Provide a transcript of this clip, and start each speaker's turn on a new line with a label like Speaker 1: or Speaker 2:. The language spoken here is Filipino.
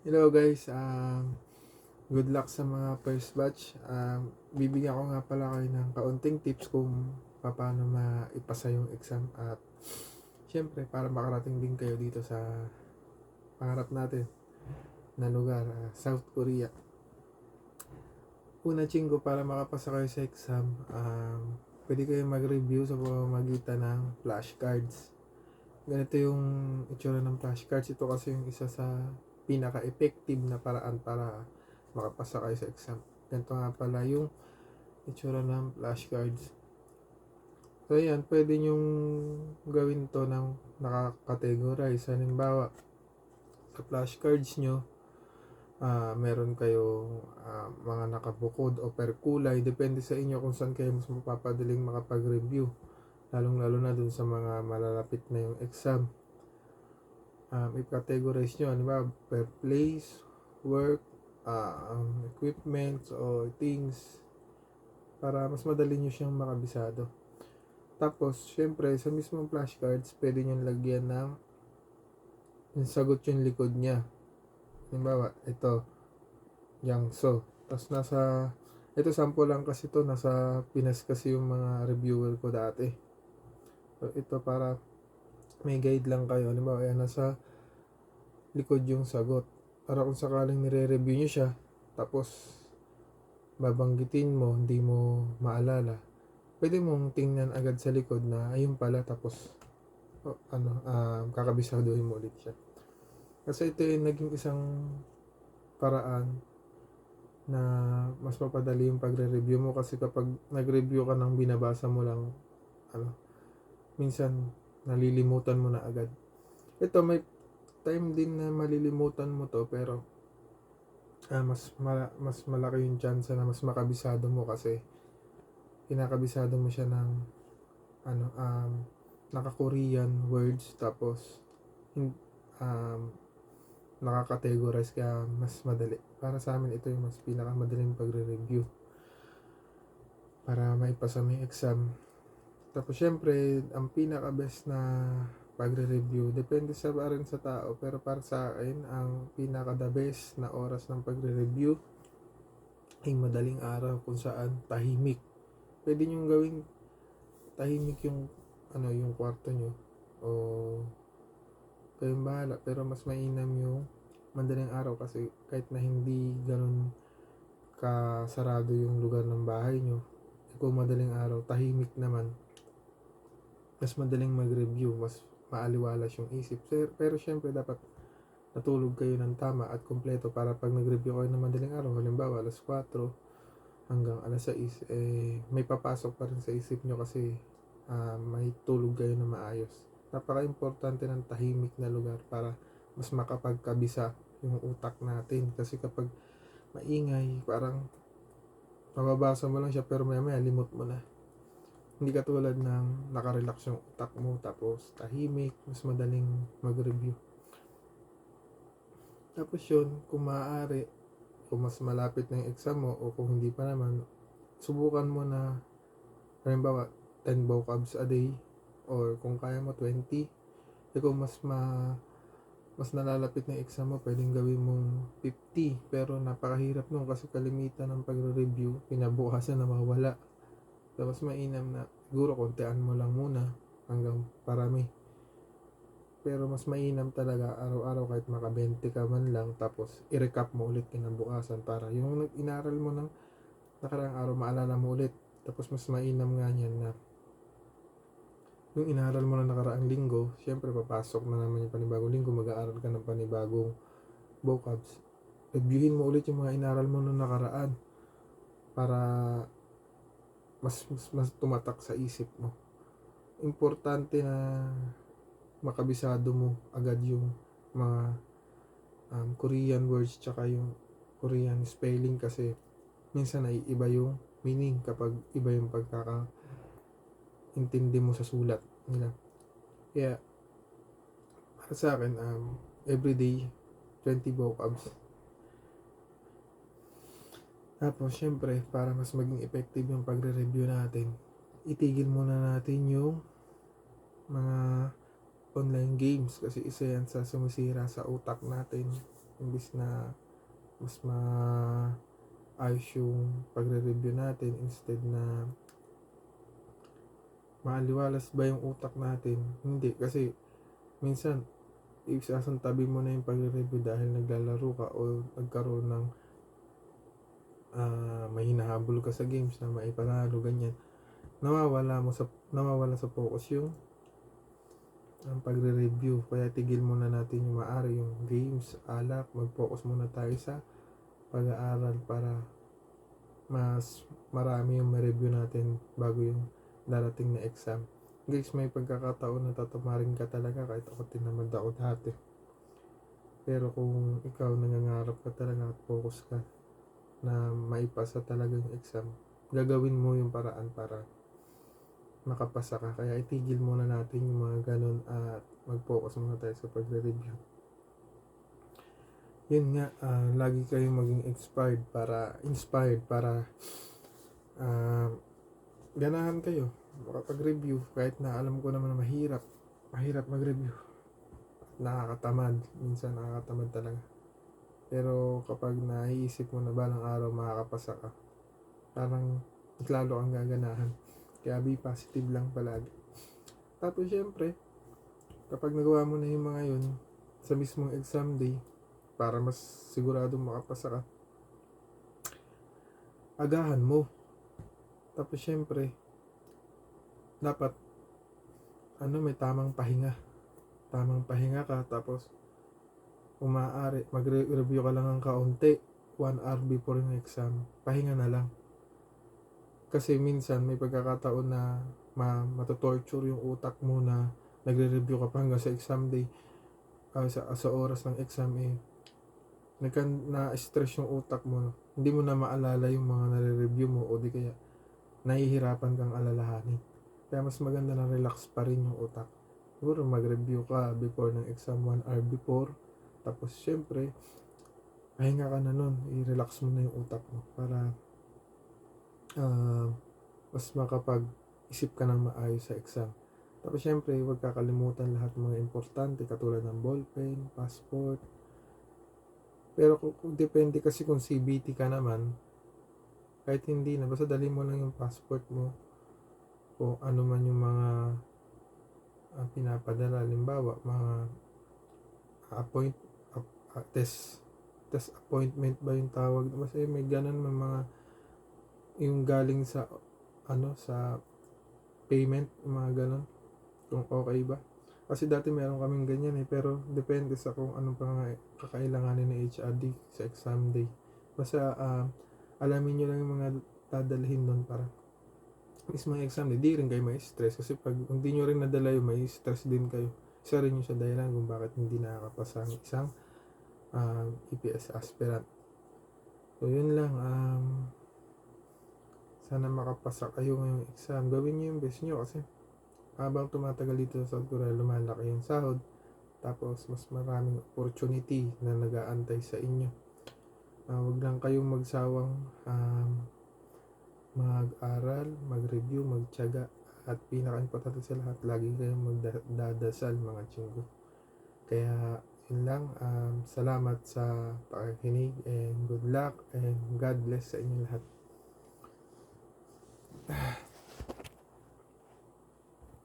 Speaker 1: Hello guys, good luck sa mga first batch. Bibigyan ko nga pala kayo ng kaunting tips kung paano maipasa yung exam at syempre para makarating din kayo dito sa pangarap natin na lugar, South Korea. Una chinggo para makapasa kayo sa exam, pwede kayo mag-review sa pamamagitan ng flashcards. Ganito yung itsura ng flashcards. Ito kasi yung isa sa pinaka-effective na paraan para makapasa kayo sa exam. Ganito nga pala yung itsura ng flashcards. So yan, pwede nyong gawin to ng nakakategorize. Halimbawa, sa flashcards nyo, meron kayong mga nakabukod o per kulay. Depende sa inyo kung saan kayo mas mapapadaling makapag-review. Lalong-lalo na dun sa mga malalapit na yung exam. I-categorize nyo, ano ba, per place, work, equipment, o things, para mas madali nyo siyang makabisado. Tapos, syempre, sa mismong flashcards, pwede nyo lagyan ng yung sagot yung likod niya. Halimbawa, ito, Yangso. Tapos ito sample lang kasi to, nasa Pinas kasi yung mga reviewer ko dati. So, ito para may guide lang kayo. Halimbawa, yan, nasa likod yung sagot. Para kung sakaling nire-review nyo siya, tapos babanggitin mo, hindi mo maalala, pwede mong tingnan agad sa likod na ayun pala, tapos kakabisaduhin mo ulit siya. Kasi ito yung naging isang paraan na mas mapadali yung pagre-review mo, kasi kapag nag-review ka ng binabasa mo lang, minsan nalilimutan mo na agad. Ito may time din na malilimutan mo to, pero mas malaki yung chance na mas makabisado mo kasi kinakabisado mo siya ng naka-Korean words, tapos um, nakakategorize kaya mas madali. Para sa amin ito yung mas pinakamadaling pagre-review para maipasa mo yung exam. Tapos syempre ang pinaka-best na pagre-review depende sa rin sa tao, pero para sa akin ang pinaka-the best na oras ng pagre-review ay madaling araw, kung saan tahimik. Pwede nyo gawing tahimik yung yung kwarto nyo, o kayong bahala, pero mas mainam yung madaling araw kasi kahit na hindi ganun kasarado yung lugar ng bahay nyo, kung madaling araw tahimik naman, mas madaling mag-review, mas maaliwalas yung isip. Pero syempre dapat natulog kayo ng tama at kumpleto para pag nag-review kayo ng madaling araw, halimbawa alas 4 hanggang alas 6, may papasok pa rin sa isip nyo kasi may tulog kayo na maayos. Napaka-importante ng tahimik na lugar para mas makapagkabisa yung utak natin, kasi kapag maingay, parang mababasa mo lang siya pero maya limot mo na. Hindi katulad ng nakarelax yung utak mo tapos tahimik, mas madaling mag-review. Tapos yun, kung maaari, kung mas malapit na yung exam mo o kung hindi pa naman, subukan mo na halimbawa 10 vocabs a day, or kung kaya mo 20. Kung mas nalalapit na yung exam mo, pwedeng gawin mong 50, pero napakahirap nun kasi kalimitan ng pagre-review kinabukasan na mawala. Tapos mainam na siguro kontian mo lang muna hanggang parami, pero mas mainam talaga araw-araw kahit maka 20 ka man lang, tapos i-recap mo ulit kinabukasan para yung inaral mo ng nakaraang araw maalala mo ulit. Tapos mas mainam nga niyan na yung inaral mo na nakaraang linggo, syempre papasok na naman yung panibagong linggo, mag-aaral ka ng panibagong vocabs. Reviewin mo ulit yung mga inaral mo na nakaraan para mas tumatak sa isip mo. Importante na makabisado mo agad yung mga Korean words tsaka yung Korean spelling, kasi minsan ay iba yung meaning kapag iba yung pagkakaintindi mo sa sulat nila. Kaya para sa akin, everyday 20 vocabs. Tapos syempre para mas maging effective yung pagre-review natin, itigil muna natin yung mga online games kasi isa yan sa sumisira sa utak natin. imbis na mas ayos yung pagre-review natin, instead na maaliwalas ba yung utak natin. Hindi, kasi minsan isasantabi mo na yung pagre-review dahil naglalaro ka o nagkaroon ng may hinahabol ka sa games na maipanalo, ganyan. Nawawala sa focus yung ang pagre-review. Kaya tigil muna natin yung maaari yung games, alak, mag-focus muna tayo sa pag-aaral para mas marami yung ma-review natin bago yung darating na exam. Guys, may pagkakataon na tatamarin ka talaga, kahit ako tinamad ako dati. Pero kung ikaw nangangarap ka talaga at focus ka na maipasa talaga yung exam, gagawin mo yung paraan para makapasa ka. Kaya itigil muna natin yung mga ganun at mag-focus muna tayo sa pagre-review. Yun nga, lagi kayong maging inspired para ganahan kayo makapag-review, kahit na alam ko naman na mahirap mag-review, nakakatamad, minsan nakakatamad talaga. Pero kapag naiisip mo na balang araw makakapasa ka, parang lalo kang gaganahan. Kaya be positive lang palagi. Tapos syempre, kapag nagawa mo na yung mga yun sa mismong exam day, para mas siguradong makapasa ka, agahan mo. Tapos syempre, dapat may tamang pahinga ka. Tapos umaari magre-review ka lang ng kaunti 1 hour before yung exam, pahinga na lang. Kasi minsan may pagkakataon na matotorture yung utak mo na nagre-review ka pa hanggang sa exam day, sa oras ng exam na-stress yung utak mo, hindi mo na maalala yung mga nare-review mo, o di kaya nahihirapan kang alalahanin. Kaya mas maganda na relax pa rin yung utak. Siguro mag-review ka before ng exam 1 hour before. Tapos syempre, pahinga ka na nun, i-relax mo na yung utak mo para mas makapag-isip ka ng maayos sa exam. Tapos syempre, huwag kakalimutan lahat ng mga importante katulad ng ballpen, passport. Pero kung depende kasi kung CBT ka naman, kahit hindi na, basta dali mo lang yung passport mo o ano man yung mga pinapadala. Halimbawa, mga test appointment ba yung tawag? Kasi may ganun, may mga yung galing sa sa payment, mga ganun, kung okay ba. Kasi dati meron kaming ganyan pero depende sa kung anong kakailanganin ng HRD sa exam day. Basta alamin nyo lang yung mga dadalhin nun para mismo exam day, di rin kayo may stress. Kasi pag hindi nyo rin nadala yung may stress din kayo. Isa rin yung sa dahilan kung bakit hindi nakakapasa ang isang EPS aspirant. So yun lang, sana makapasa kayo ngayong exam. Gawin nyo yung best nyo kasi habang tumatagal dito sa South Korea, lumalaki yung sahod. Tapos mas maraming opportunity na nag-aantay sa inyo. Huwag lang kayong magsawang mag-aral, mag-review, magtiyaga. At pinaka-importante sa lahat, lagi kayong magdadasal, mga chinggo. Kaya yun lang, salamat sa pakikinig and good luck and God bless sa inyo lahat.